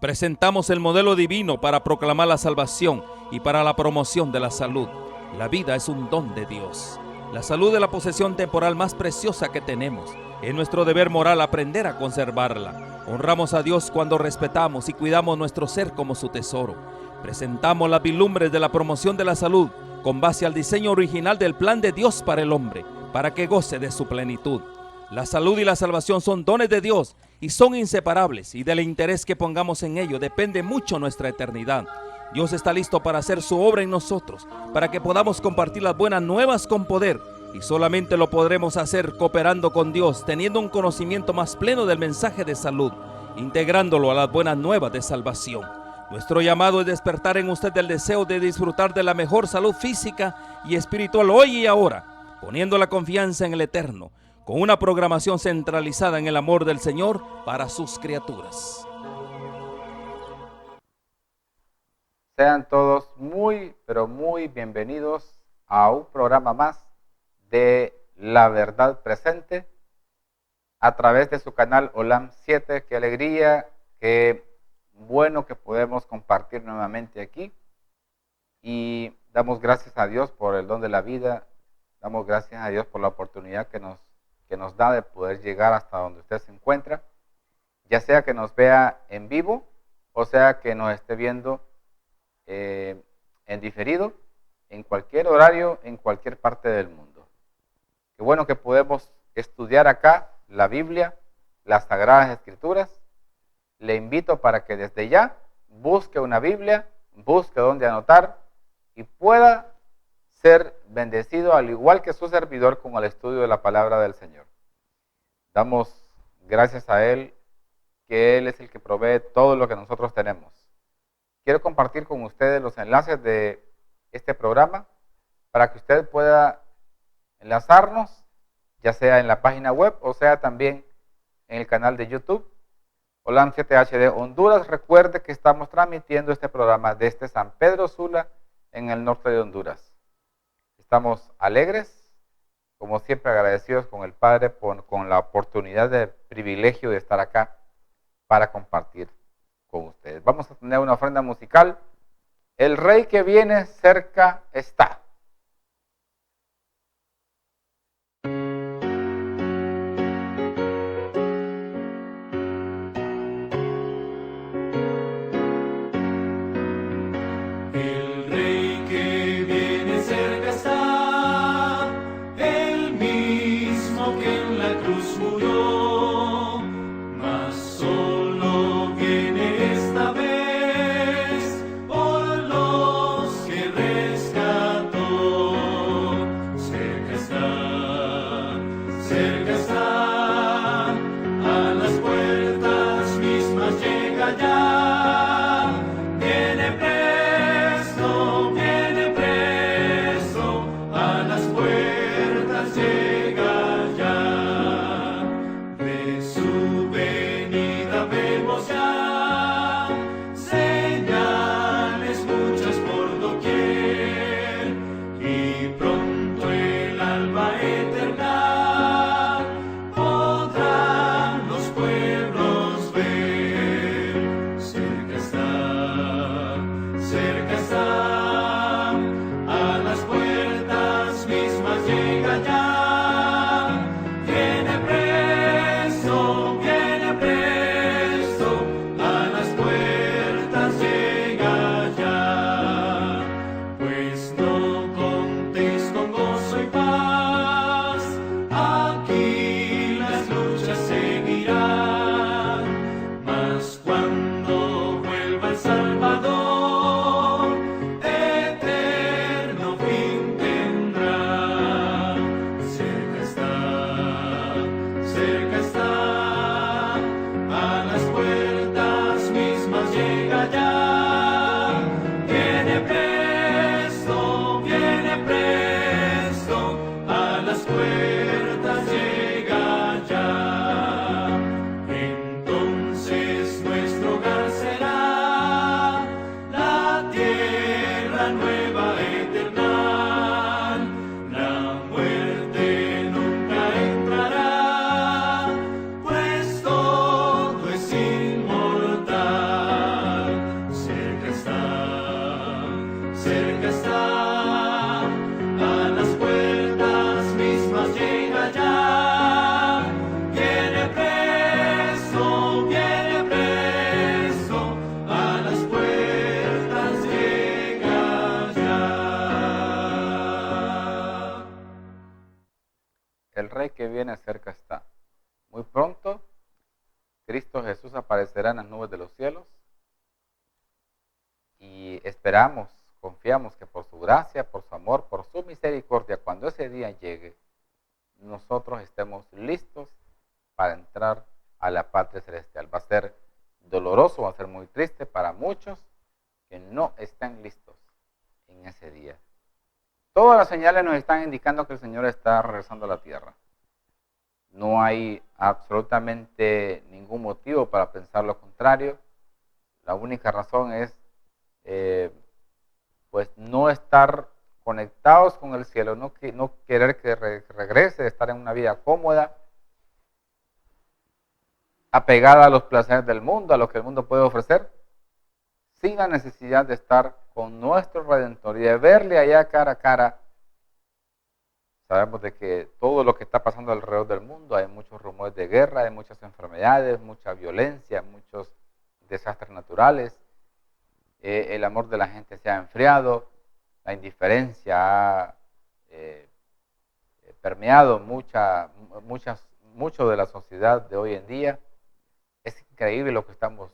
Presentamos el modelo divino para proclamar la salvación y para la promoción de la salud. La vida es un don de Dios. La salud es la posesión temporal más preciosa que tenemos. Es nuestro deber moral aprender a conservarla. Honramos a Dios cuando respetamos y cuidamos nuestro ser como su tesoro. Presentamos las vislumbres de la promoción de la salud con base al diseño original del plan de Dios para el hombre, para que goce de su plenitud. La salud y la salvación son dones de Dios y son inseparables, y del interés que pongamos en ello depende mucho nuestra eternidad. Dios está listo para hacer su obra en nosotros, para que podamos compartir las buenas nuevas con poder, y solamente lo podremos hacer cooperando con Dios, teniendo un conocimiento más pleno del mensaje de salud, integrándolo a las buenas nuevas de salvación. Nuestro llamado es despertar en usted el deseo de disfrutar de la mejor salud física y espiritual hoy y ahora, poniendo la confianza en el Eterno, con una programación centralizada en el amor del Señor para sus criaturas. Sean todos muy, pero muy bienvenidos a un programa más de La Verdad Presente a través de su canal Olam 7. Qué alegría, qué bueno que podemos compartir nuevamente aquí. Y damos gracias a Dios por el don de la vida. Damos gracias a Dios por la oportunidad que nos da de poder llegar hasta donde usted se encuentra, ya sea que nos vea en vivo o sea que nos esté viendo en diferido, en cualquier horario, en cualquier parte del mundo. Qué bueno que podemos estudiar acá la Biblia, las Sagradas Escrituras. Le invito para que desde ya busque una Biblia, busque dónde anotar y pueda ser bendecido al igual que su servidor con el estudio de la palabra del Señor. Damos gracias a Él, que Él es el que provee todo lo que nosotros tenemos. Quiero compartir con ustedes los enlaces de este programa para que usted pueda enlazarnos, ya sea en la página web o sea también en el canal de YouTube, Olam 7 HD Honduras. Recuerde que estamos transmitiendo este programa desde San Pedro Sula, en el norte de Honduras. Estamos alegres, como siempre agradecidos con el Padre con la oportunidad de privilegio de estar acá para compartir con ustedes. Vamos a tener una ofrenda musical. El Rey que viene cerca está. que viene cerca está. Muy pronto, Cristo Jesús aparecerá en las nubes de los cielos y esperamos, confiamos que por su gracia, por su amor, por su misericordia, cuando ese día llegue, nosotros estemos listos para entrar a la patria celestial. Va a ser doloroso, va a ser muy triste para muchos que no están listos en ese día. Todas las señales nos están indicando que el Señor está regresando a la tierra. No hay absolutamente ningún motivo para pensar lo contrario. La única razón es pues no estar conectados con el cielo, no querer que regrese, estar en una vida cómoda, apegada a los placeres del mundo, a lo que el mundo puede ofrecer, sin la necesidad de estar con nuestro Redentor y de verle allá cara a cara. Sabemos de que todo lo que está pasando alrededor del mundo, hay muchos rumores de guerra, hay muchas enfermedades, mucha violencia, muchos desastres naturales. El amor de la gente se ha enfriado, la indiferencia ha permeado mucho de la sociedad de hoy en día. Es increíble lo que estamos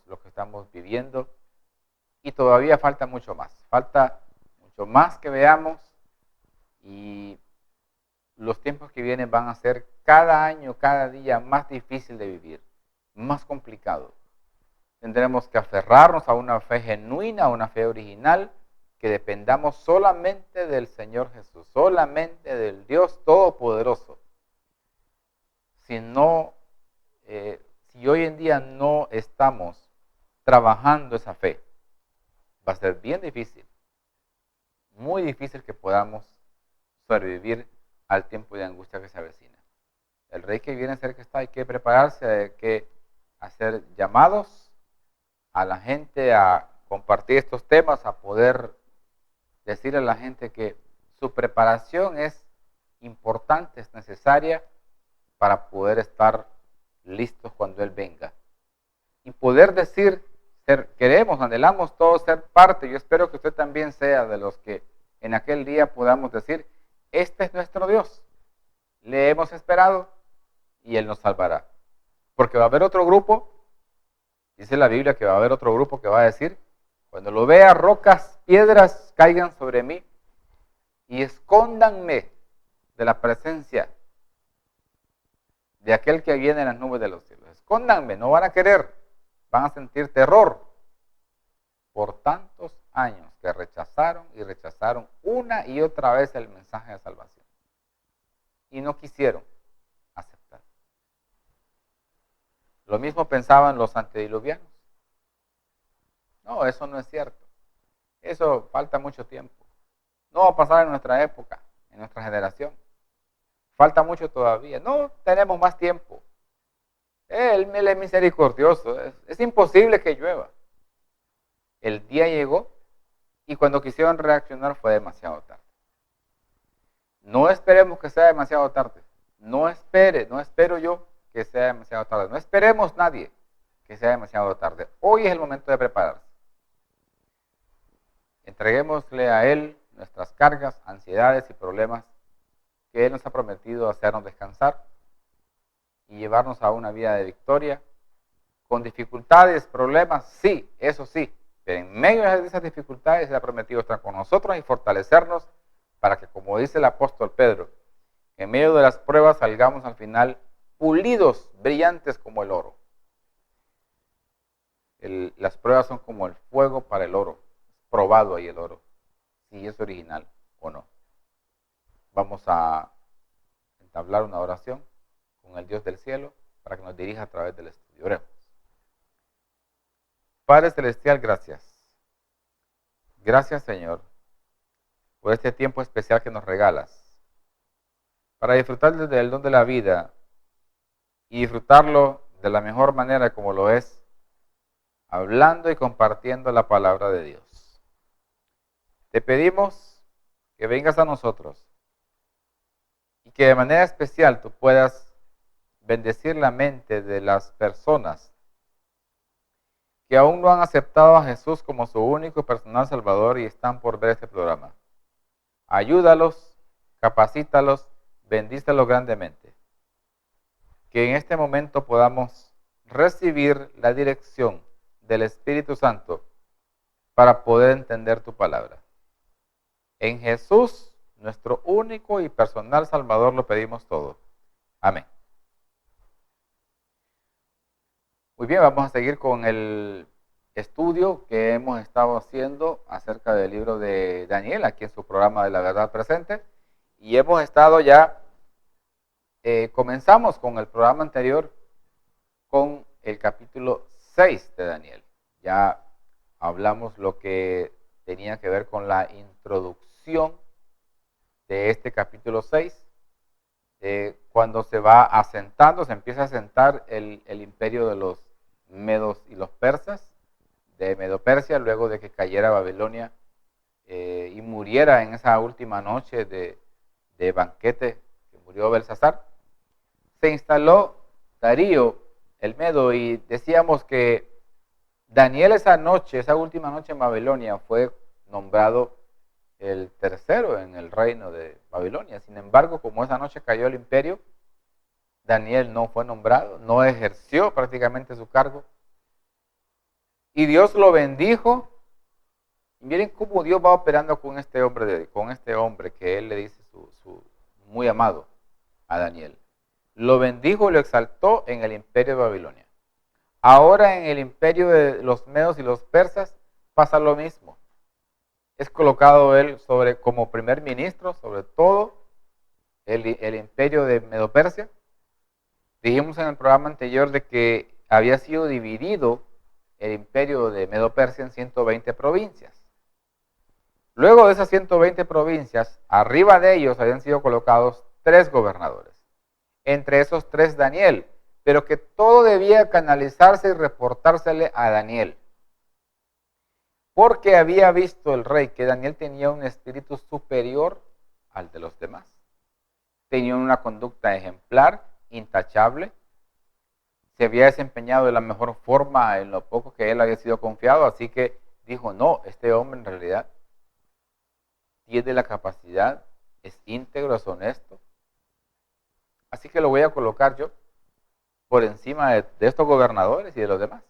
viviendo y todavía falta mucho más que veamos, y los tiempos que vienen van a ser cada año, cada día más difícil de vivir, más complicado. Tendremos que aferrarnos a una fe genuina, a una fe original, que dependamos solamente del Señor Jesús, solamente del Dios Todopoderoso. Si hoy en día no estamos trabajando esa fe, va a ser bien difícil, muy difícil que podamos sobrevivir al tiempo de angustia que se avecina. El rey que viene cerca está, hay que prepararse, hay que hacer llamados a la gente a compartir estos temas, a poder decirle a la gente que su preparación es importante, es necesaria para poder estar listos cuando Él venga. Y poder decir, queremos, anhelamos todos ser parte. Yo espero que usted también sea de los que en aquel día podamos decir, este es nuestro Dios, le hemos esperado y Él nos salvará. Porque va a haber otro grupo, dice la Biblia que va a haber otro grupo que va a decir, cuando lo vea, rocas, piedras caigan sobre mí y escóndanme de la presencia de aquel que viene en las nubes de los cielos. Escóndanme, no van a querer, van a sentir terror por tantos años que rechazaron y rechazaron una y otra vez el mensaje de salvación y no quisieron aceptar. Lo mismo pensaban los antediluvianos. No, eso no es cierto. Eso falta mucho tiempo. No va a pasar en nuestra época, en nuestra generación. Falta mucho todavía. No tenemos más tiempo. Él es misericordioso. Es imposible que llueva. El día llegó y cuando quisieron reaccionar fue demasiado tarde. No esperemos que sea demasiado tarde. No espero yo que sea demasiado tarde. No esperemos nadie que sea demasiado tarde. Hoy es el momento de prepararse. Entreguémosle a Él nuestras cargas, ansiedades y problemas que Él nos ha prometido hacernos descansar y llevarnos a una vida de victoria. Con dificultades, problemas, sí, eso sí. Pero en medio de esas dificultades Él ha prometido estar con nosotros y fortalecernos para que, como dice el apóstol Pedro, en medio de las pruebas salgamos al final pulidos, brillantes como el oro. Las pruebas son como el fuego para el oro. Probado ahí el oro, si es original o no. Vamos a entablar una oración con el Dios del cielo para que nos dirija a través del estudio. Oremos. Padre Celestial, gracias. Gracias, Señor, por este tiempo especial que nos regalas para disfrutar del don de la vida y disfrutarlo de la mejor manera como lo es, hablando y compartiendo la palabra de Dios. Te pedimos que vengas a nosotros y que de manera especial tú puedas bendecir la mente de las personas que aún no han aceptado a Jesús como su único y personal Salvador y están por ver este programa. Ayúdalos, capacítalos, bendícelos grandemente. que en este momento podamos recibir la dirección del Espíritu Santo para poder entender tu palabra. En Jesús, nuestro único y personal Salvador, lo pedimos todo. Amén. Muy bien, vamos a seguir con el estudio que hemos estado haciendo acerca del libro de Daniel, aquí en su programa de La Verdad Presente. Y hemos estado ya, comenzamos con el programa anterior con el capítulo 6 de Daniel. Ya hablamos lo que tenía que ver con la introducción de este capítulo 6. Cuando se va asentando, se empieza a asentar el imperio de los medos y los persas, de Medo-Persia, luego de que cayera Babilonia y muriera en esa última noche de banquete que murió Belsasar. Se instaló Darío el Medo y decíamos que Daniel esa noche, esa última noche en Babilonia, fue nombrado el tercero en el reino de Babilonia. Sin embargo, como esa noche cayó el imperio, Daniel no fue nombrado, no ejerció prácticamente su cargo. Y Dios lo bendijo. Y miren cómo Dios va operando con este hombre que él le dice su muy amado a Daniel. Lo bendijo y lo exaltó en el imperio de Babilonia. Ahora en el imperio de los medos y los persas pasa lo mismo. Es colocado él como primer ministro sobre todo el imperio de Medo-Persia. Dijimos en el programa anterior de que había sido dividido el imperio de Medo-Persia en 120 provincias. Luego de esas 120 provincias, arriba de ellos habían sido colocados 3 gobernadores. Entre esos 3 Daniel, pero que todo debía canalizarse y reportársele a Daniel. Porque había visto el rey que Daniel tenía un espíritu superior al de los demás. Tenía una conducta ejemplar, intachable. Se había desempeñado de la mejor forma en lo poco que él había sido confiado. Así que dijo, no, este hombre en realidad tiene la capacidad, es íntegro, es honesto. Así que lo voy a colocar yo por encima de estos gobernadores y de los demás.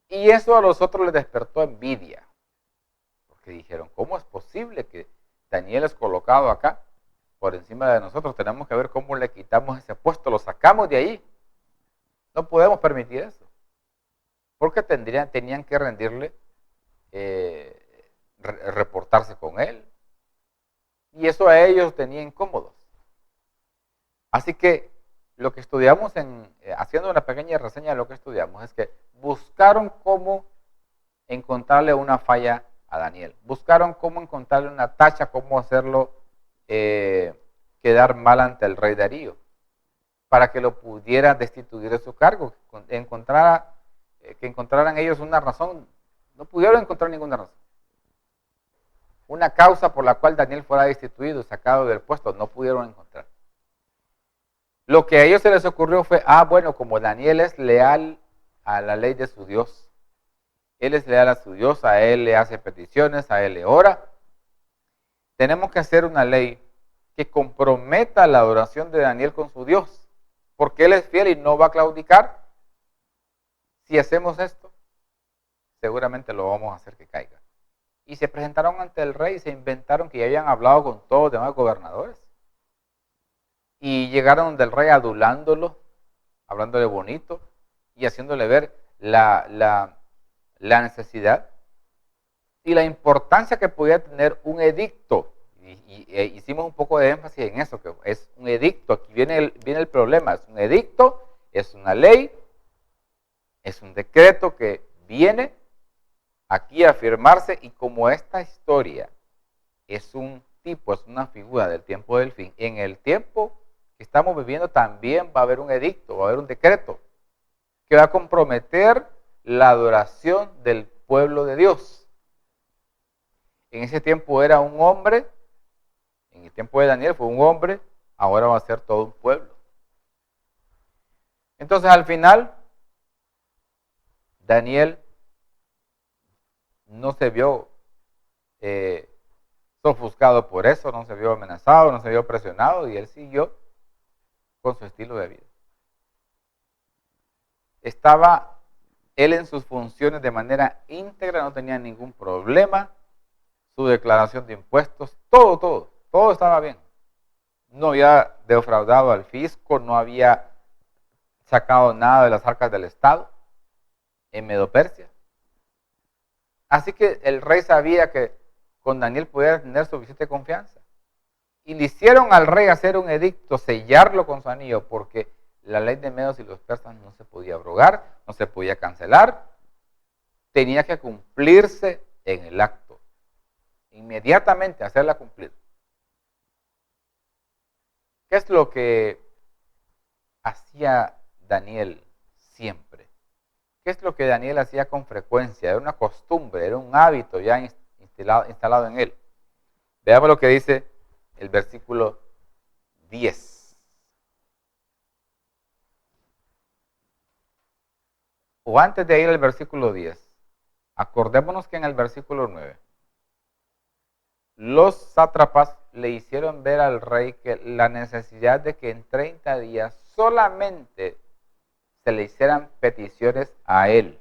Y eso a los otros les despertó envidia. Porque dijeron, ¿cómo es posible que Daniel es colocado acá por encima de nosotros? Tenemos que ver cómo le quitamos ese puesto, lo sacamos de ahí. No podemos permitir eso. Porque tenían que rendirle, reportarse con él. Y eso a ellos tenía incómodos. Así que lo que estudiamos haciendo una pequeña reseña de lo que estudiamos, es que buscaron cómo encontrarle una falla a Daniel. Buscaron cómo encontrarle una tacha, cómo hacerlo quedar mal ante el rey Darío, para que lo pudiera destituir de su cargo, que encontraran ellos una razón. No pudieron encontrar ninguna razón. Una causa por la cual Daniel fuera destituido, sacado del puesto, no pudieron encontrar. Lo que a ellos se les ocurrió fue, bueno, como Daniel es leal a la ley de su Dios, él es leal a su Dios, a él le hace peticiones, a él le ora, tenemos que hacer una ley que comprometa la adoración de Daniel con su Dios, porque él es fiel y no va a claudicar. Si hacemos esto, seguramente lo vamos a hacer que caiga. Y se presentaron ante el rey y se inventaron que ya habían hablado con todos los demás gobernadores. Y llegaron del rey adulándolo, hablándole bonito y haciéndole ver la necesidad y la importancia que podía tener un edicto. Hicimos un poco de énfasis en eso, que es un edicto. Aquí viene el problema. Es un edicto, es una ley, es un decreto que viene aquí a firmarse, y como esta historia es un tipo, es una figura del tiempo del fin, en el tiempo que estamos viviendo también va a haber un edicto, va a haber un decreto que va a comprometer la adoración del pueblo de Dios. En ese tiempo era un hombre, en el tiempo de Daniel fue un hombre, ahora va a ser todo un pueblo. Entonces al final, Daniel no se vio ofuscado por eso, no se vio amenazado, no se vio presionado, y él siguió con su estilo de vida. Estaba él en sus funciones de manera íntegra, no tenía ningún problema. Su declaración de impuestos, todo estaba bien. No había defraudado al fisco, no había sacado nada de las arcas del Estado en Medo-Persia. Así que el rey sabía que con Daniel podía tener suficiente confianza. Y le hicieron al rey hacer un edicto, sellarlo con su anillo, porque la ley de Medos y los persas no se podía abrogar, no se podía cancelar, tenía que cumplirse en el acto. Inmediatamente hacerla cumplir. ¿Qué es lo que hacía Daniel siempre? ¿Qué es lo que Daniel hacía con frecuencia? Era una costumbre, era un hábito ya instalado en él. Veamos lo que dice el versículo 10. O antes de ir al versículo 10, acordémonos que en el versículo 9, los sátrapas le hicieron ver al rey que la necesidad de que en 30 días solamente se le hicieran peticiones a él,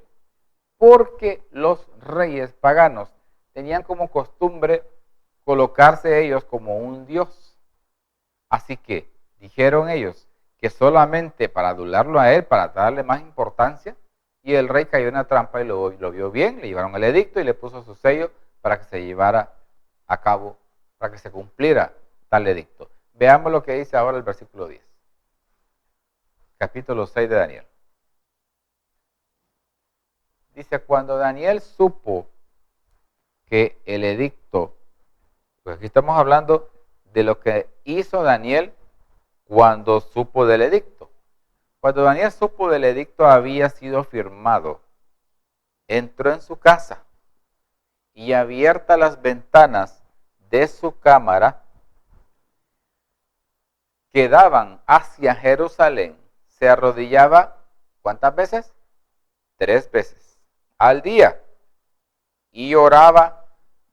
porque los reyes paganos tenían como costumbre colocarse ellos como un dios. Así que dijeron ellos que solamente para adularlo a él, para darle más importancia, y el rey cayó en la trampa y lo vio bien, le llevaron el edicto y le puso su sello para que se llevara a cabo, para que se cumpliera tal edicto. Veamos lo que dice ahora el versículo 10. Capítulo 6 de Daniel. Dice, cuando Daniel supo que el edicto, pues aquí estamos hablando de lo que hizo Daniel cuando supo del edicto. Cuando Daniel supo del edicto había sido firmado, entró en su casa y abiertas las ventanas de su cámara que daban hacia Jerusalén, se arrodillaba, ¿cuántas veces? 3 veces al día, y oraba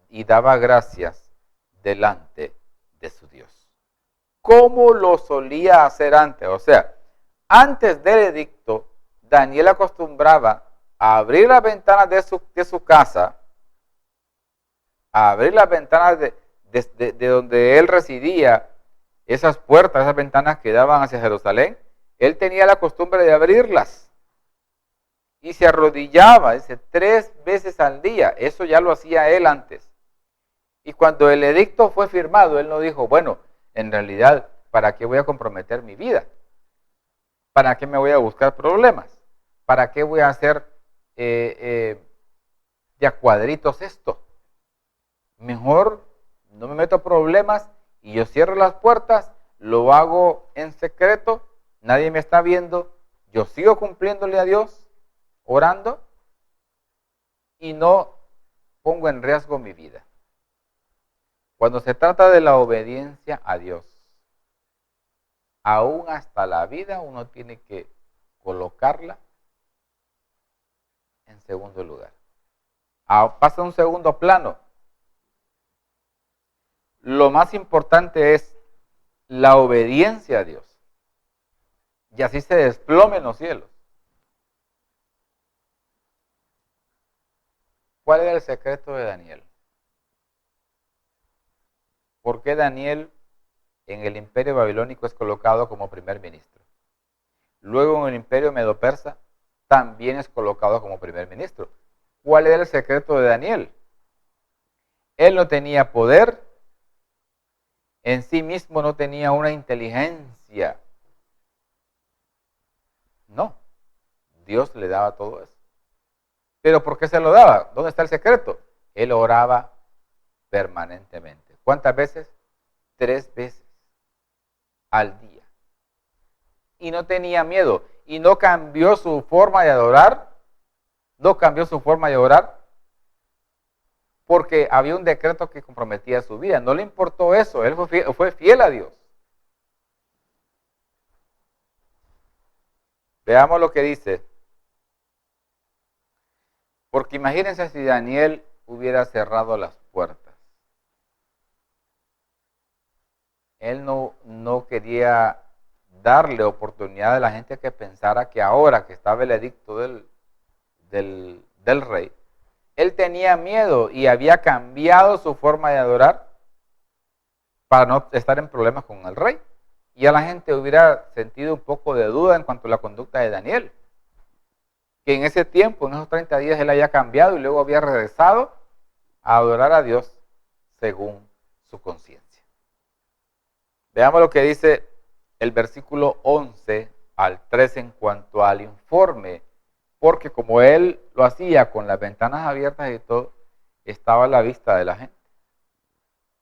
y daba gracias delante de su Dios, como lo solía hacer antes. O sea, antes del edicto, Daniel acostumbraba a abrir las ventanas de su casa, a abrir las ventanas de donde él residía, esas puertas, esas ventanas que daban hacia Jerusalén. Él tenía la costumbre de abrirlas y se arrodillaba, dice, 3 veces al día. Eso ya lo hacía él antes. Y cuando el edicto fue firmado, él no dijo, bueno, en realidad, ¿para qué voy a comprometer mi vida? ¿Para qué me voy a buscar problemas? ¿Para qué voy a hacer de a cuadritos esto? Mejor no me meto problemas y yo cierro las puertas, lo hago en secreto, nadie me está viendo, yo sigo cumpliéndole a Dios, orando, y no pongo en riesgo mi vida. Cuando se trata de la obediencia a Dios, aún hasta la vida uno tiene que colocarla en segundo lugar. Pasa a un segundo plano. Lo más importante es la obediencia a Dios. Y así se desplomen los cielos. ¿Cuál era el secreto de Daniel? ¿Por qué Daniel en el imperio babilónico es colocado como primer ministro? Luego en el imperio medo-persa también es colocado como primer ministro. ¿Cuál era el secreto de Daniel? Él no tenía poder, en sí mismo no tenía una inteligencia. No, Dios le daba todo eso. ¿Pero por qué se lo daba? ¿Dónde está el secreto? Él oraba permanentemente. ¿Cuántas veces? 3 veces al día. Y no tenía miedo. Y no cambió su forma de adorar. No cambió su forma de orar. Porque había un decreto que comprometía su vida. No le importó eso. Él fue fiel a Dios. Veamos lo que dice. Porque imagínense si Daniel hubiera cerrado las puertas. Él no quería darle oportunidad a la gente que pensara que ahora que estaba el edicto del rey, él tenía miedo y había cambiado su forma de adorar para no estar en problemas con el rey. Y a la gente hubiera sentido un poco de duda en cuanto a la conducta de Daniel, que en ese tiempo, en esos 30 días, él había cambiado y luego había regresado a adorar a Dios según su conciencia. Veamos lo que dice el versículo 11 al 13 en cuanto al informe, porque como él lo hacía con las ventanas abiertas y todo, estaba a la vista de la gente.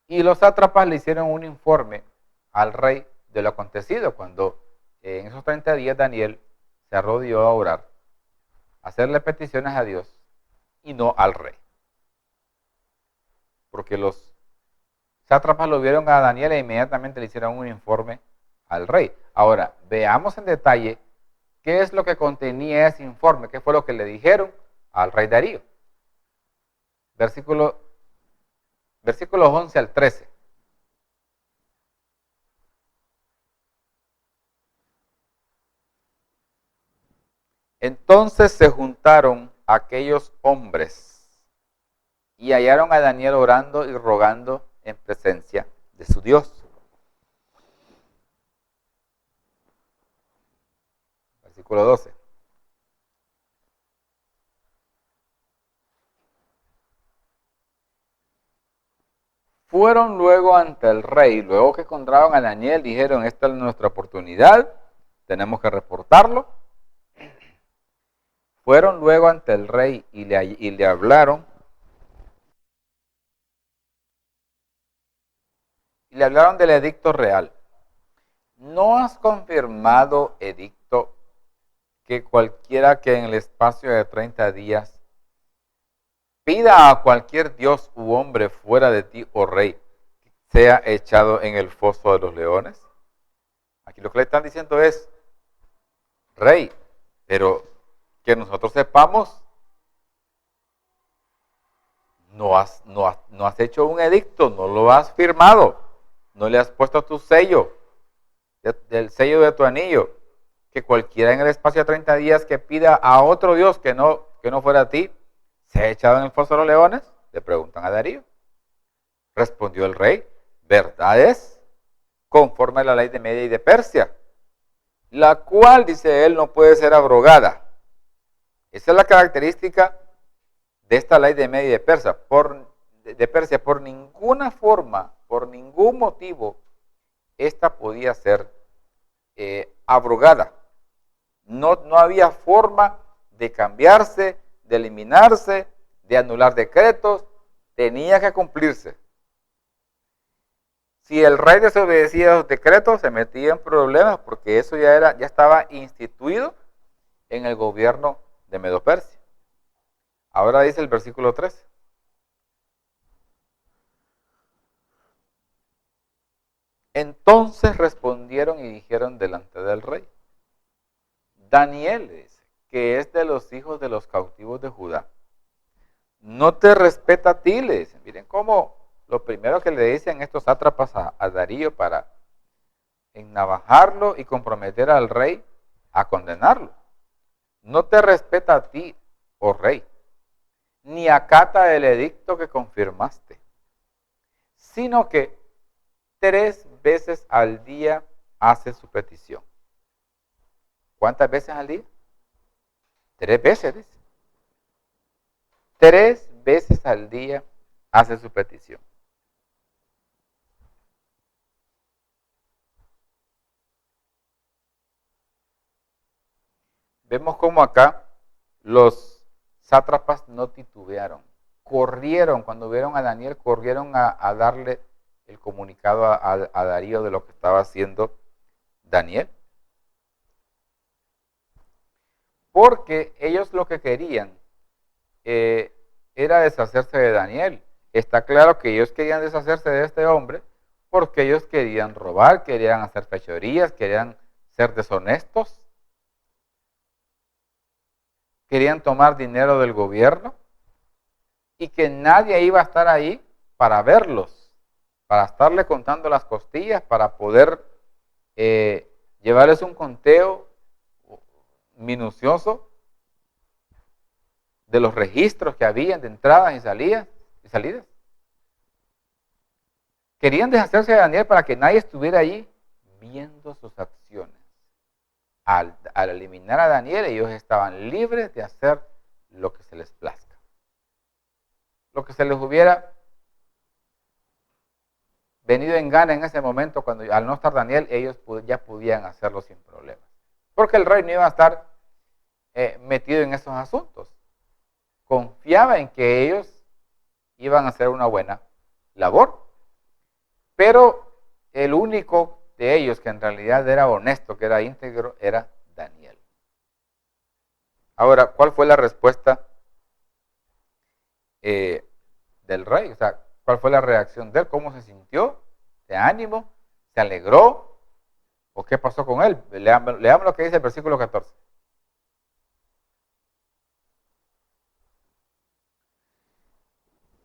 Y los sátrapas le hicieron un informe al rey de lo acontecido cuando en esos 30 días Daniel se arrodilló a orar, a hacerle peticiones a Dios y no al rey. Porque los sátrapas lo vieron a Daniel e inmediatamente le hicieron un informe al rey. Ahora, veamos en detalle qué es lo que contenía ese informe, qué fue lo que le dijeron al rey Darío. Versículos 11 al 13. Entonces se juntaron aquellos hombres y hallaron a Daniel orando y rogando en presencia de su Dios. Versículo 12. Fueron luego ante el rey, luego que encontraron a Daniel, dijeron, esta es nuestra oportunidad, tenemos que reportarlo. Fueron luego ante el rey y le hablaron. Y le hablaron del edicto real. ¿No has confirmado, edicto, que cualquiera que en el espacio de 30 días pida a cualquier dios u hombre fuera de ti, oh rey, sea echado en el foso de los leones? Aquí lo que le están diciendo es, rey, pero que nosotros sepamos, no has hecho un edicto, no lo has firmado, no le has puesto tu sello, el sello de tu anillo, que cualquiera en el espacio de 30 días que pida a otro Dios que no fuera a ti, ¿se ha echado en el foso de los leones? Le preguntan a Darío. Respondió el rey, verdad es, conforme a la ley de Media y de Persia, la cual, dice él, no puede ser abrogada. Esa es la característica de esta ley de Media y de Persia. Por ninguna forma, por ningún motivo, esta podía ser abrogada. No había forma de cambiarse, de eliminarse, de anular decretos, tenía que cumplirse. Si el rey desobedecía los decretos, se metía en problemas porque eso ya estaba instituido en el gobierno de Medo-Persia. Ahora dice el versículo 13. Entonces respondieron y dijeron delante del rey, Daniel, dice, que es de los hijos de los cautivos de Judá, no te respeta a ti, le dicen. Miren cómo lo primero que le dicen estos sátrapas a Darío para ennavajarlo y comprometer al rey a condenarlo. No te respeta a ti, oh rey, ni acata el edicto que confirmaste, sino que 3 veces al día hace su petición. ¿Cuántas veces al día? 3 veces, dice. 3 veces al día hace su petición. Vemos cómo acá los sátrapas no titubearon, corrieron, cuando vieron a Daniel, corrieron a darle el comunicado a Darío de lo que estaba haciendo Daniel. Porque ellos lo que querían era deshacerse de Daniel. Está claro que ellos querían deshacerse de este hombre porque ellos querían robar, querían hacer fechorías, querían ser deshonestos, querían tomar dinero del gobierno y que nadie iba a estar ahí para verlos, para estarle contando las costillas, para poder llevarles un conteo minucioso de los registros que habían de entradas y salidas. Querían deshacerse de Daniel para que nadie estuviera allí viendo sus acciones. Al eliminar a Daniel, ellos estaban libres de hacer lo que se les plazca. Lo que se les hubiera venido en gana en ese momento, cuando al no estar Daniel, ellos ya podían hacerlo sin problemas. Porque el rey no iba a estar metido en esos asuntos. Confiaba en que ellos iban a hacer una buena labor. Pero el único de ellos que en realidad era honesto, que era íntegro, era Daniel. Ahora, ¿cuál fue la respuesta del rey? O sea, ¿cuál fue la reacción de él? ¿Cómo se sintió? ¿De ánimo? ¿Se alegró? ¿O qué pasó con él? Leamos lo que dice el versículo 14.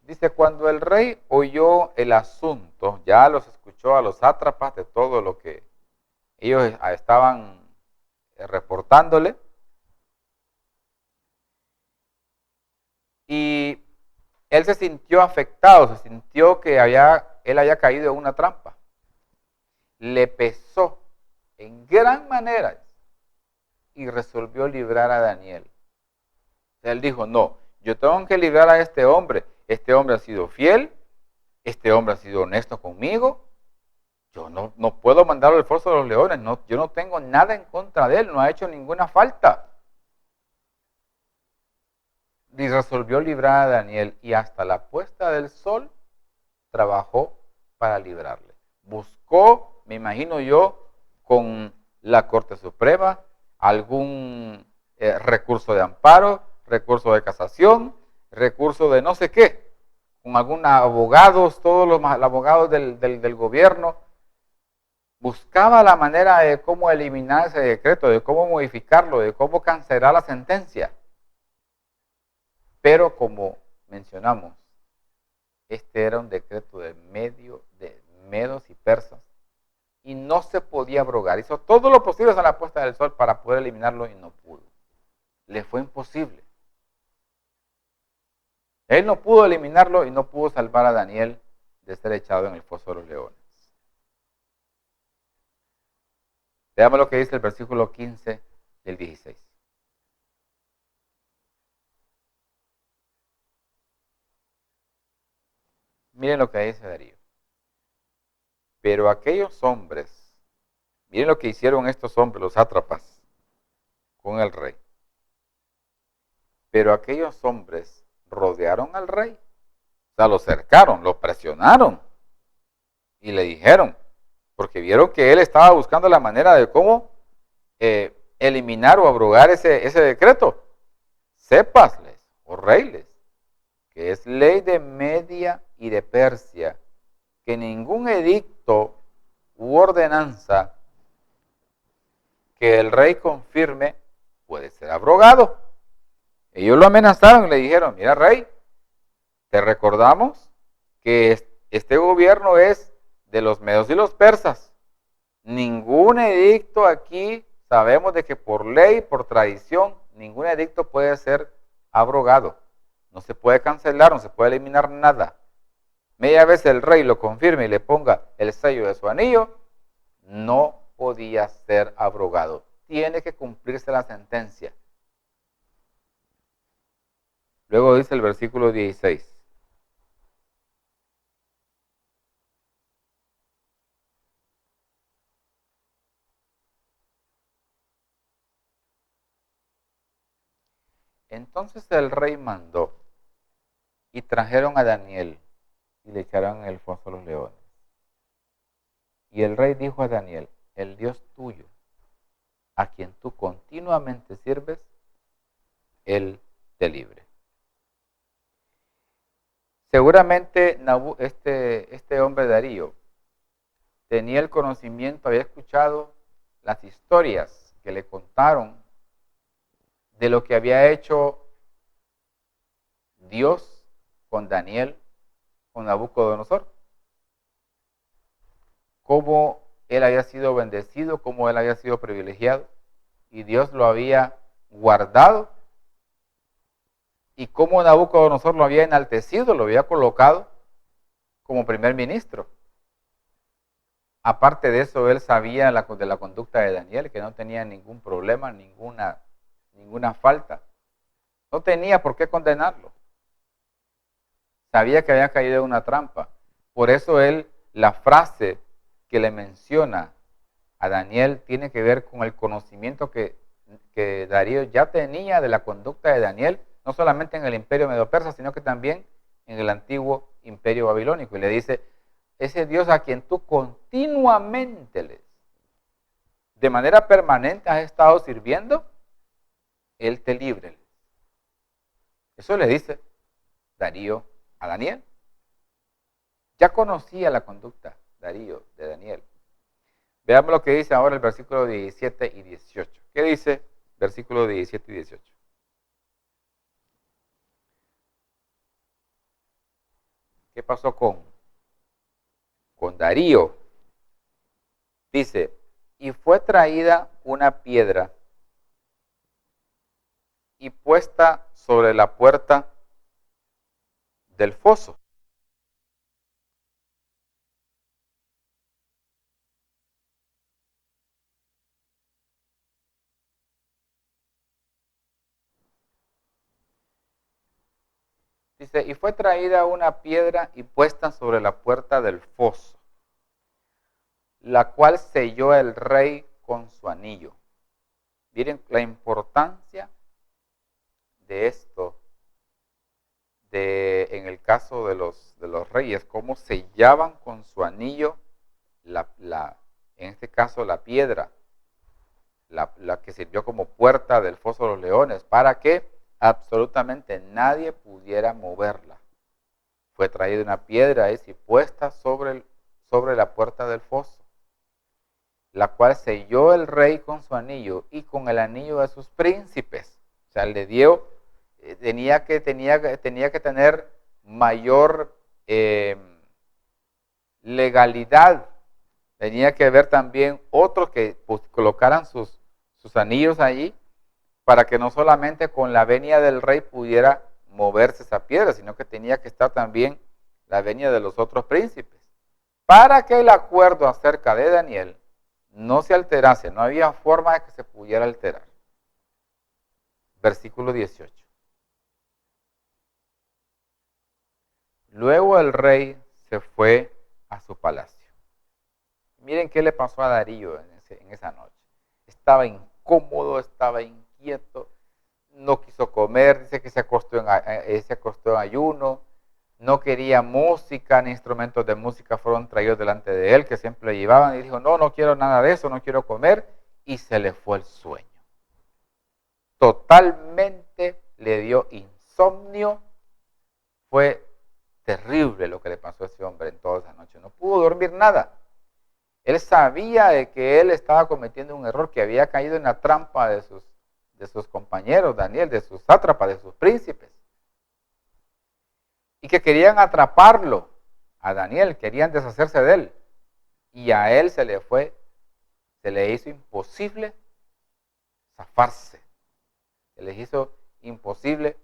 Dice, cuando el rey oyó el asunto, ya los escuchó a los sátrapas de todo lo que ellos estaban reportándole, y él se sintió afectado, se sintió que él había caído en una trampa. Le pesó en gran manera y resolvió librar a Daniel. Él dijo, no, yo tengo que librar a este hombre ha sido fiel, este hombre ha sido honesto conmigo, yo no puedo mandarlo al foso de los leones, yo no tengo nada en contra de él, no ha hecho ninguna falta. Y resolvió librar a Daniel y hasta la puesta del sol trabajó para librarle. Buscó, me imagino yo, con la Corte Suprema, algún recurso de amparo, recurso de casación, recurso de no sé qué, con algunos abogados, todos los abogados del gobierno, buscaba la manera de cómo eliminar ese decreto, de cómo modificarlo, de cómo cancelar la sentencia. Pero como mencionamos, este era un decreto de medos y persas y no se podía abrogar. Hizo todo lo posible a la puesta del sol para poder eliminarlo y no pudo. Le fue imposible. Él no pudo eliminarlo y no pudo salvar a Daniel de ser echado en el foso de los leones. Veamos lo que dice el versículo 15 y el 16. Miren lo que dice Darío. Pero aquellos hombres, miren lo que hicieron estos hombres, los sátrapas, con el rey. Pero aquellos hombres rodearon al rey, o sea, lo cercaron, lo presionaron y le dijeron, porque vieron que él estaba buscando la manera de cómo eliminar o abrogar ese decreto. Sépasles, o reyles, que es ley de Media y de Persia, que ningún edicto u ordenanza que el rey confirme puede ser abrogado. Ellos lo amenazaron y le dijeron, mira rey, te recordamos que este gobierno es de los medos y los persas. Ningún edicto aquí, sabemos de que por ley, por tradición, ningún edicto puede ser abrogado. No se puede cancelar, no se puede eliminar nada. Media vez el rey lo confirme y le ponga el sello de su anillo, no podía ser abrogado. Tiene que cumplirse la sentencia. Luego dice el versículo 16. Entonces el rey mandó y trajeron a Daniel y le echaron en el foso de los leones. Y el rey dijo a Daniel, el Dios tuyo, a quien tú continuamente sirves, él te libre. Seguramente este hombre Darío tenía el conocimiento, había escuchado las historias que le contaron de lo que había hecho Dios con Daniel, con Nabucodonosor. Cómo él había sido bendecido, cómo él había sido privilegiado y Dios lo había guardado y cómo Nabucodonosor lo había enaltecido, lo había colocado como primer ministro. Aparte de eso, él sabía de la conducta de Daniel, que no tenía ningún problema, ninguna falta. No tenía por qué condenarlo. Sabía que había caído en una trampa. Por eso la frase que le menciona a Daniel tiene que ver con el conocimiento que Darío ya tenía de la conducta de Daniel, no solamente en el imperio medo-persa, sino que también en el antiguo imperio babilónico. Y le dice, ese Dios a quien tú continuamente de manera permanente has estado sirviendo, Él te libre. Eso le dice Darío a Daniel. Ya conocía la conducta Darío de Daniel. Veamos lo que dice ahora el versículo 17 y 18. ¿Qué dice versículo 17 y 18? ¿Qué pasó con Darío? Dice, y fue traída una piedra y puesta sobre la puerta del foso. Dice, y fue traída una piedra y puesta sobre la puerta del foso, la cual selló el rey con su anillo. Miren la importancia de esto, en el caso de los reyes, cómo sellaban con su anillo, en este caso la piedra, la que sirvió como puerta del foso de los leones, para que absolutamente nadie pudiera moverla. Fue traída una piedra y puesta sobre la puerta del foso, la cual selló el rey con su anillo y con el anillo de sus príncipes. O sea, le dio, tenía que tener mayor legalidad. Tenía que haber también otros que colocaran sus anillos allí, para que no solamente con la venia del rey pudiera moverse esa piedra, sino que tenía que estar también la venia de los otros príncipes, para que el acuerdo acerca de Daniel no se alterase. No había forma de que se pudiera alterar. Versículo 18. Luego el rey se fue a su palacio. Miren qué le pasó a Darío en esa noche. Estaba incómodo, estaba inquieto, no quiso comer, dice que se acostó en ayuno, no quería música, ni instrumentos de música fueron traídos delante de él, que siempre le llevaban, y dijo, no quiero nada de eso, no quiero comer, y se le fue el sueño. Totalmente le dio insomnio. Fue terrible lo que le pasó a ese hombre en toda esa noche. No pudo dormir nada. Él sabía de que él estaba cometiendo un error, que había caído en la trampa de sus compañeros, Daniel, de sus sátrapas, de sus príncipes. Y que querían atraparlo a Daniel, querían deshacerse de él. Y a él se le hizo imposible zafarse. Se les hizo imposible,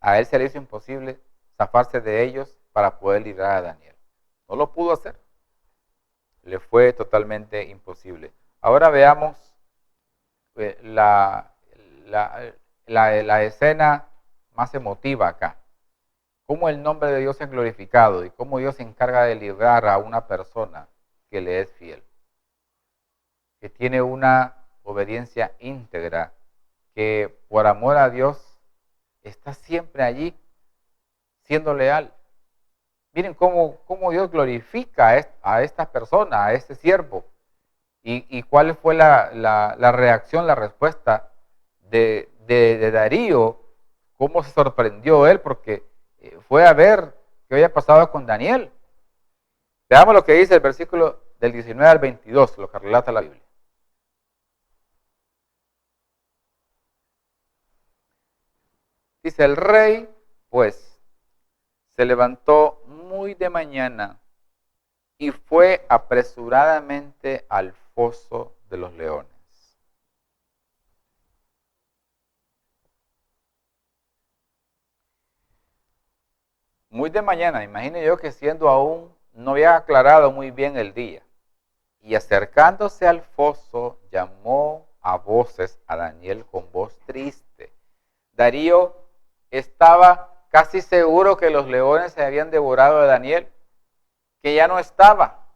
a él se le hizo imposible zafarse de ellos para poder librar a Daniel. No lo pudo hacer. Le fue totalmente imposible. Ahora veamos la escena más emotiva acá. Cómo el nombre de Dios es glorificado y cómo Dios se encarga de librar a una persona que le es fiel, que tiene una obediencia íntegra, que por amor a Dios está siempre allí siendo leal. Miren cómo Dios glorifica a esta persona, a este siervo. Y cuál fue la reacción, la respuesta de Darío. Cómo se sorprendió él, porque fue a ver qué había pasado con Daniel. Veamos lo que dice el versículo del 19 al 22, lo que relata la Biblia. Dice, el rey, pues, se levantó muy de mañana y fue apresuradamente al foso de los leones. Muy de mañana, imagino yo que siendo aún, no había aclarado muy bien el día, y acercándose al foso, llamó a voces a Daniel con voz triste. Darío estaba casi seguro que los leones se habían devorado a Daniel, que ya no estaba.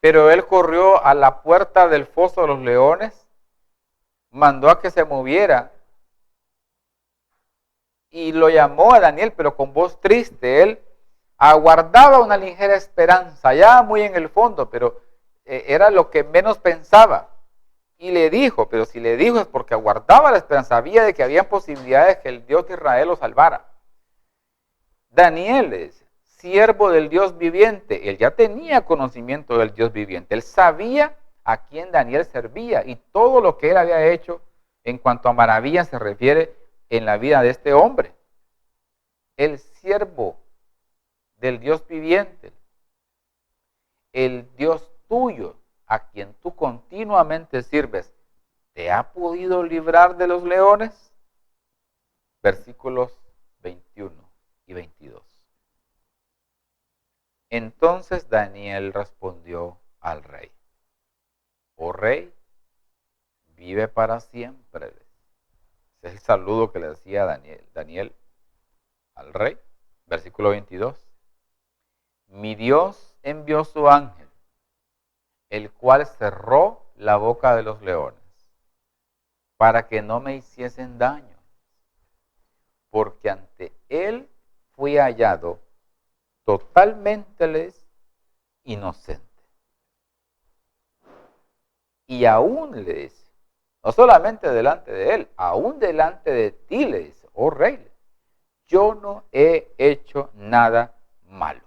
Pero él corrió a la puerta del foso de los leones, mandó a que se moviera y lo llamó a Daniel, pero con voz triste. Él aguardaba una ligera esperanza, ya muy en el fondo, pero era lo que menos pensaba. Y le dijo, pero si le dijo es porque aguardaba la esperanza, sabía de que había posibilidades que el Dios de Israel lo salvara. Daniel es siervo del Dios viviente. Él ya tenía conocimiento del Dios viviente. Él sabía a quién Daniel servía y todo lo que él había hecho en cuanto a maravillas se refiere en la vida de este hombre. El siervo del Dios viviente, el Dios tuyo, a quien tú continuamente sirves, ¿te ha podido librar de los leones? Versículos 21 y 22. Entonces Daniel respondió al rey: oh rey, vive para siempre. Ese es el saludo que le decía Daniel al rey. Versículo 22. Mi Dios envió su ángel, el cual cerró la boca de los leones, para que no me hiciesen daño, porque ante él fui hallado totalmente inocente. Y aún le dice, no solamente delante de él, aún delante de ti le dice, oh rey, yo no he hecho nada malo.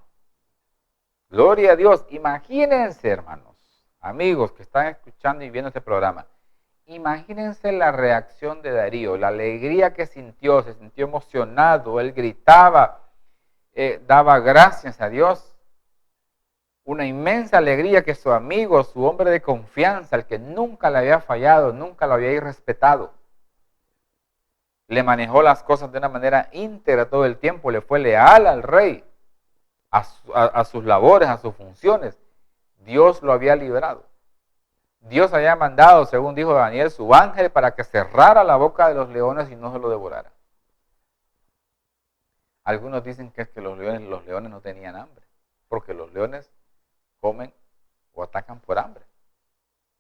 Gloria a Dios. Imagínense, hermanos, amigos que están escuchando y viendo este programa, imagínense la reacción de Darío, la alegría que sintió, se sintió emocionado, él gritaba, daba gracias a Dios. Una inmensa alegría que su amigo, su hombre de confianza, el que nunca le había fallado, nunca lo había irrespetado, le manejó las cosas de una manera íntegra todo el tiempo, le fue leal al rey, a sus labores, a sus funciones. Dios lo había librado. Dios había mandado, según dijo Daniel, su ángel para que cerrara la boca de los leones y no se lo devorara. Algunos dicen que es que los leones no tenían hambre, porque los leones comen o atacan por hambre,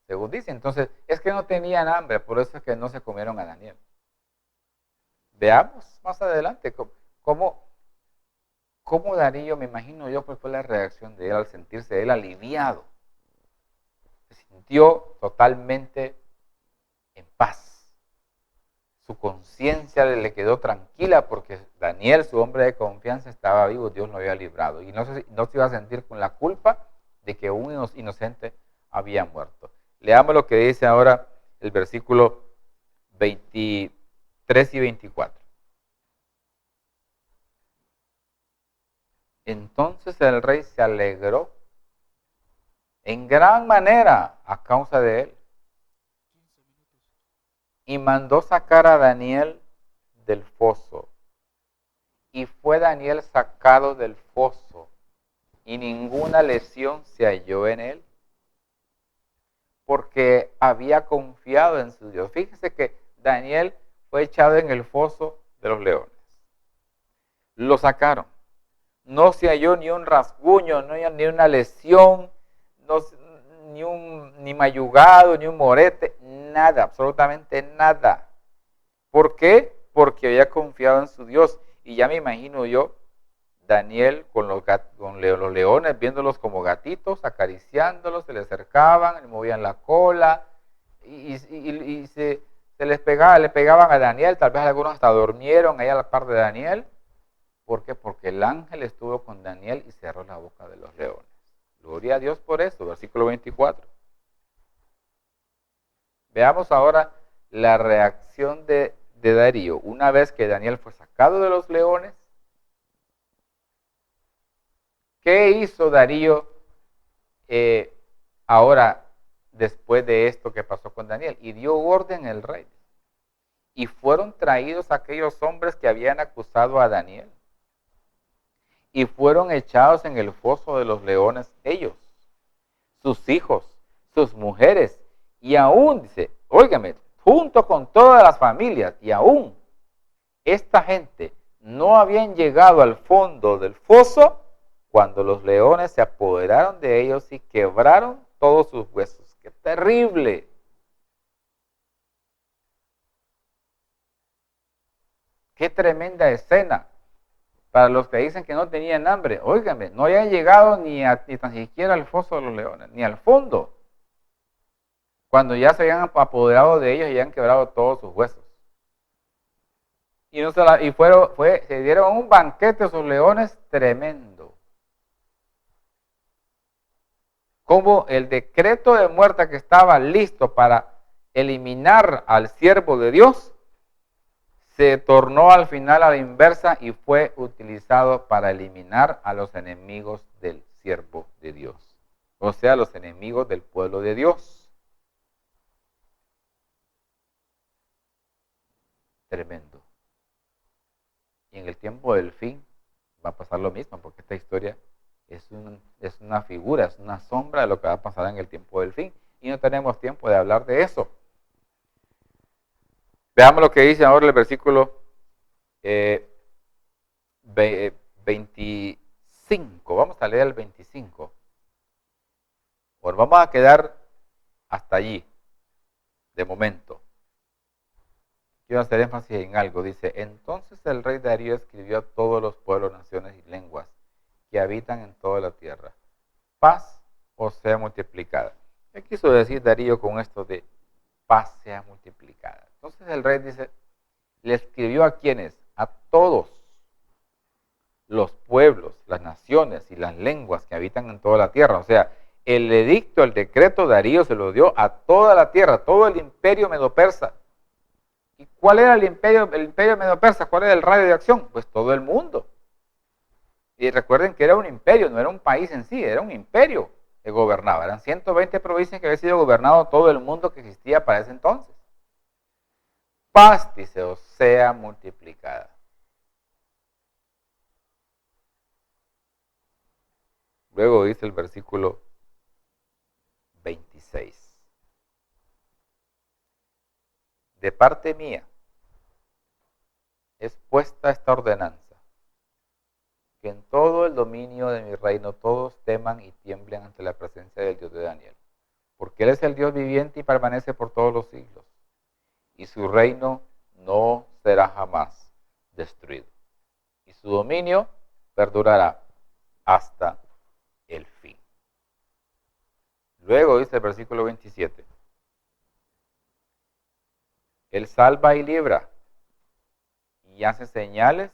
según dicen. Entonces, es que no tenían hambre, por eso es que no se comieron a Daniel. Veamos más adelante cómo Darío, me imagino yo, pues fue la reacción de él al sentirse él aliviado. Se sintió totalmente en paz. Su conciencia le quedó tranquila porque Daniel, su hombre de confianza, estaba vivo, Dios lo había librado. Y no se iba a sentir con la culpa de que un inocente había muerto. Leamos lo que dice ahora el versículo 23 y 24. Entonces el rey se alegró en gran manera a causa de él y mandó sacar a Daniel del foso. Y fue Daniel sacado del foso y ninguna lesión se halló en él, porque había confiado en su Dios. Fíjese que Daniel fue echado en el foso de los leones. Lo sacaron. No se halló ni un rasguño, ni una lesión, ni mayugado, ni un morete, nada, absolutamente nada. ¿Por qué? Porque había confiado en su Dios. Y ya me imagino yo, Daniel con los leones, viéndolos como gatitos, acariciándolos, se les acercaban, le movían la cola y se le pegaban a Daniel, tal vez algunos hasta durmieron ahí a la par de Daniel. ¿Por qué? Porque el ángel estuvo con Daniel y cerró la boca de los leones. Gloria a Dios por eso, versículo 24. Veamos ahora la reacción de Darío. Una vez que Daniel fue sacado de los leones, ¿qué hizo Darío ahora, después de esto que pasó con Daniel, y dio orden el rey. Y fueron traídos aquellos hombres que habían acusado a Daniel. Y fueron echados en el foso de los leones ellos, sus hijos, sus mujeres, y aún, dice, óigame, junto con todas las familias, y aún esta gente no habían llegado al fondo del foso cuando los leones se apoderaron de ellos y quebraron todos sus huesos. ¡Qué terrible! ¡Qué tremenda escena! Para los que dicen que no tenían hambre, óigame, no habían llegado ni tan siquiera al foso de los leones, ni al fondo, cuando ya se habían apoderado de ellos y habían quebrado todos sus huesos. Y, se dieron un banquete a sus leones tremendo. Como el decreto de muerte que estaba listo para eliminar al siervo de Dios, se tornó al final a la inversa y fue utilizado para eliminar a los enemigos del siervo de Dios. O sea, los enemigos del pueblo de Dios. Tremendo. Y en el tiempo del fin va a pasar lo mismo, porque esta historia es una figura, es una sombra de lo que va a pasar en el tiempo del fin. Y no tenemos tiempo de hablar de eso. Veamos lo que dice ahora el versículo 25. Vamos a leer el 25. Bueno, vamos a quedar hasta allí, de momento. Quiero hacer énfasis en algo. Dice, entonces el rey Darío escribió a todos los pueblos, naciones y lenguas que habitan en toda la tierra. Paz os sea multiplicada. ¿Qué quiso decir Darío con esto de paz sea multiplicada? Entonces el rey dice, le escribió a quienes, a todos los pueblos, las naciones y las lenguas que habitan en toda la tierra. O sea, el edicto, el decreto de Darío se lo dio a toda la tierra, todo el imperio medo-persa. ¿Y cuál era el imperio medo-persa? ¿Cuál era el radio de acción? Pues todo el mundo. Y recuerden que era un imperio, no era un país en sí, era un imperio que gobernaba. Eran 120 provincias que había sido gobernado todo el mundo que existía para ese entonces. Paz, dice, os sea multiplicada. Luego dice el versículo 26. De parte mía es puesta esta ordenanza, que en todo el dominio de mi reino todos teman y tiemblen ante la presencia del Dios de Daniel, porque Él es el Dios viviente y permanece por todos los siglos, y su reino no será jamás destruido, y su dominio perdurará hasta el fin. Luego dice el versículo 27. Él salva y libra, y hace señales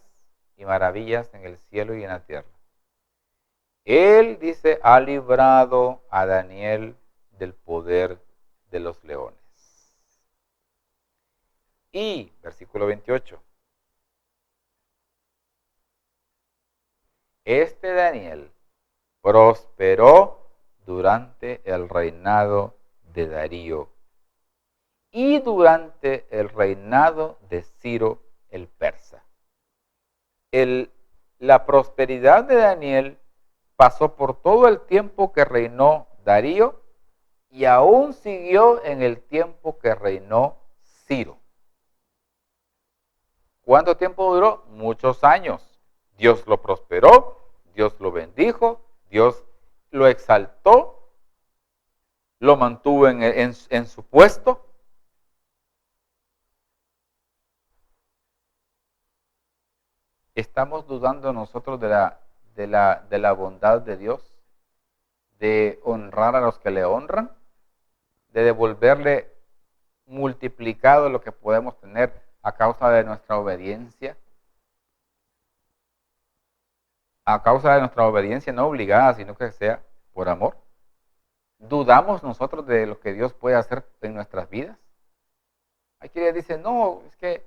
y maravillas en el cielo y en la tierra. Él, dice, ha librado a Daniel del poder de los leones. Y, versículo 28. Este Daniel prosperó durante el reinado de Darío y durante el reinado de Ciro el persa. La prosperidad de Daniel pasó por todo el tiempo que reinó Darío y aún siguió en el tiempo que reinó Ciro. ¿Cuánto tiempo duró? Muchos años. Dios lo prosperó, Dios lo bendijo, Dios lo exaltó, lo mantuvo en su puesto. ¿Estamos dudando nosotros de la bondad de Dios? ¿De honrar a los que le honran? ¿De devolverle multiplicado lo que podemos tener a causa de nuestra obediencia? A causa de nuestra obediencia no obligada, sino que sea por amor. ¿Dudamos nosotros de lo que Dios puede hacer en nuestras vidas? Hay quienes dicen, no, es que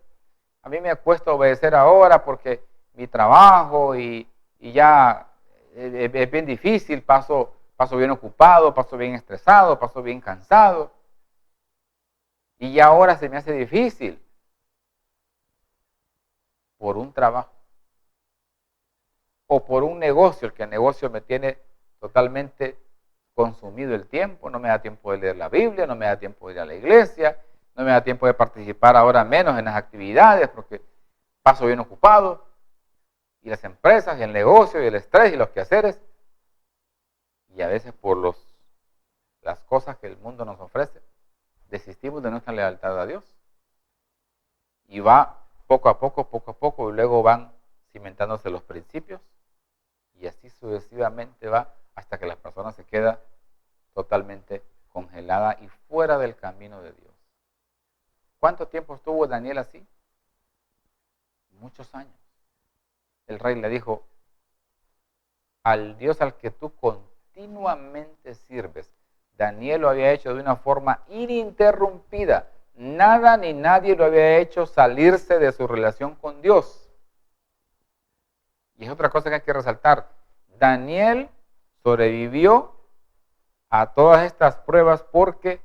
a mí me cuesta obedecer ahora porque mi trabajo y ya es bien difícil, paso paso bien ocupado, paso bien estresado, paso bien cansado. Y ya ahora se me hace difícil por un trabajo o por un negocio, el negocio me tiene totalmente consumido el tiempo, no me da tiempo de leer la Biblia, no me da tiempo de ir a la iglesia, no me da tiempo de participar ahora menos en las actividades porque paso bien ocupado. Y las empresas, y el negocio, y el estrés, y los quehaceres. Y a veces por las cosas que el mundo nos ofrece, desistimos de nuestra lealtad a Dios. Y va poco a poco, y luego van cimentándose los principios. Y así sucesivamente va hasta que la persona se queda totalmente congelada y fuera del camino de Dios. ¿Cuánto tiempo estuvo Daniel así? Muchos años. El rey le dijo, al Dios al que tú continuamente sirves, Daniel lo había hecho de una forma ininterrumpida. Nada ni nadie lo había hecho salirse de su relación con Dios. Y es otra cosa que hay que resaltar. Daniel sobrevivió a todas estas pruebas porque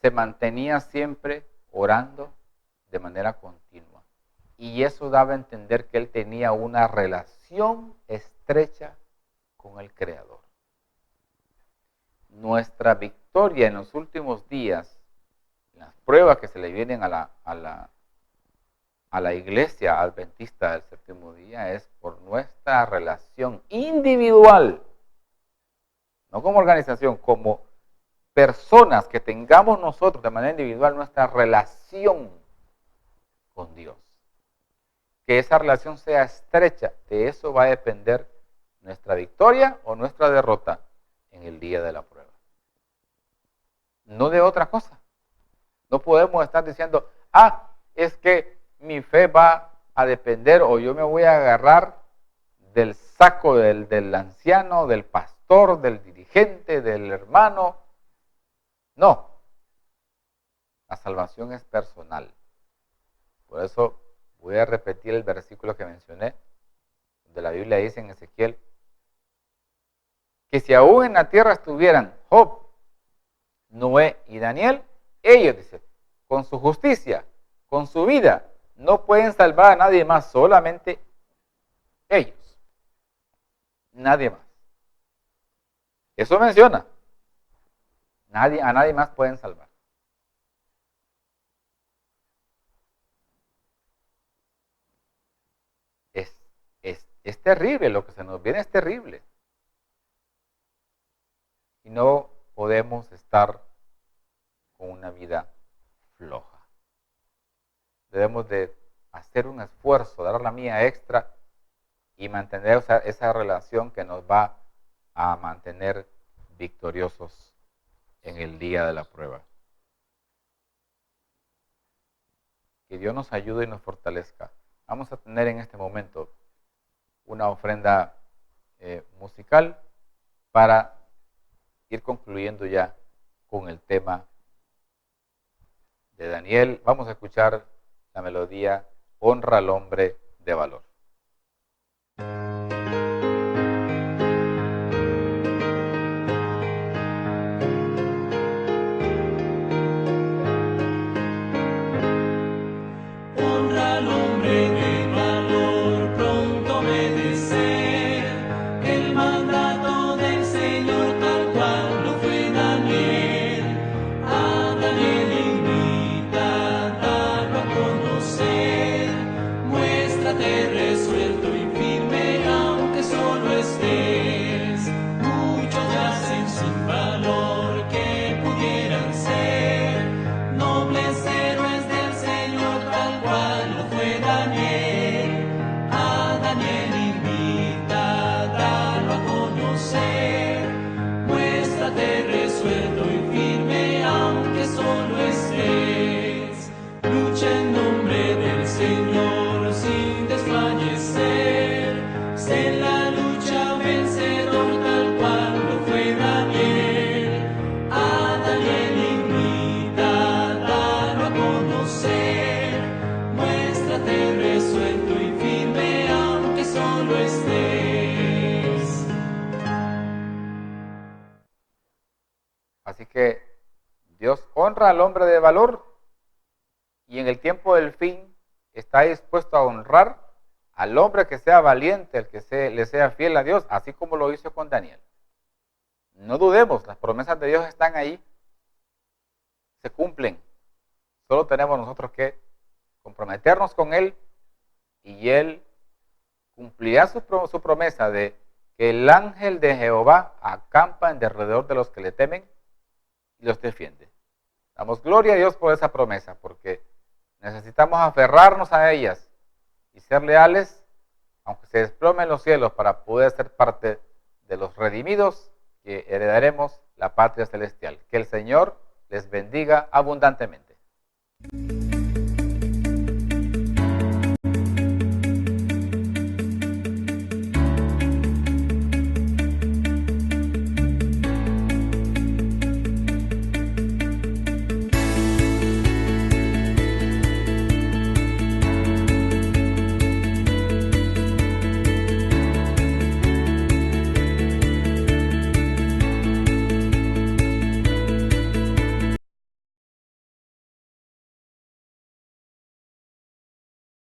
se mantenía siempre orando de manera continua. Y eso daba a entender que él tenía una relación estrecha con el Creador. Nuestra victoria en los últimos días, las pruebas que se le vienen a la iglesia adventista del séptimo día, es por nuestra relación individual, no como organización, como personas que tengamos nosotros de manera individual nuestra relación con Dios. Que esa relación sea estrecha, de eso va a depender nuestra victoria o nuestra derrota en el día de la prueba. No de otra cosa. No podemos estar diciendo, es que mi fe va a depender o yo me voy a agarrar del saco del anciano, del pastor, del dirigente, del hermano. No. La salvación es personal. Por eso voy a repetir el versículo que mencioné, donde la Biblia dice en Ezequiel, que si aún en la tierra estuvieran Job, Noé y Daniel, ellos, dice, con su justicia, con su vida, no pueden salvar a nadie más, solamente ellos. Nadie más. Eso menciona. A nadie más pueden salvar. Es terrible, lo que se nos viene es terrible. Y no podemos estar con una vida floja. Debemos de hacer un esfuerzo, dar la mía extra y mantener esa relación que nos va a mantener victoriosos en el día de la prueba. Que Dios nos ayude y nos fortalezca. Vamos a tener en este momento una ofrenda musical para ir concluyendo ya con el tema de Daniel. Vamos a escuchar la melodía Honra al hombre de valor. Honra al hombre de valor, pronto obedecer el mandato del Señor, tal cual lo fue Daniel. A Daniel invita a darlo a conocer, muéstrate porque Dios honra al hombre de valor y en el tiempo del fin está dispuesto a honrar al hombre que sea valiente, el que le sea fiel a Dios, así como lo hizo con Daniel. No dudemos, las promesas de Dios están ahí, se cumplen. Solo tenemos nosotros que comprometernos con Él y Él cumplirá su promesa de que el ángel de Jehová acampa en derredor de los que le temen y los defiende. Damos gloria a Dios por esa promesa, porque necesitamos aferrarnos a ellas y ser leales, aunque se desplomen los cielos, para poder ser parte de los redimidos que heredaremos la patria celestial. Que el Señor les bendiga abundantemente.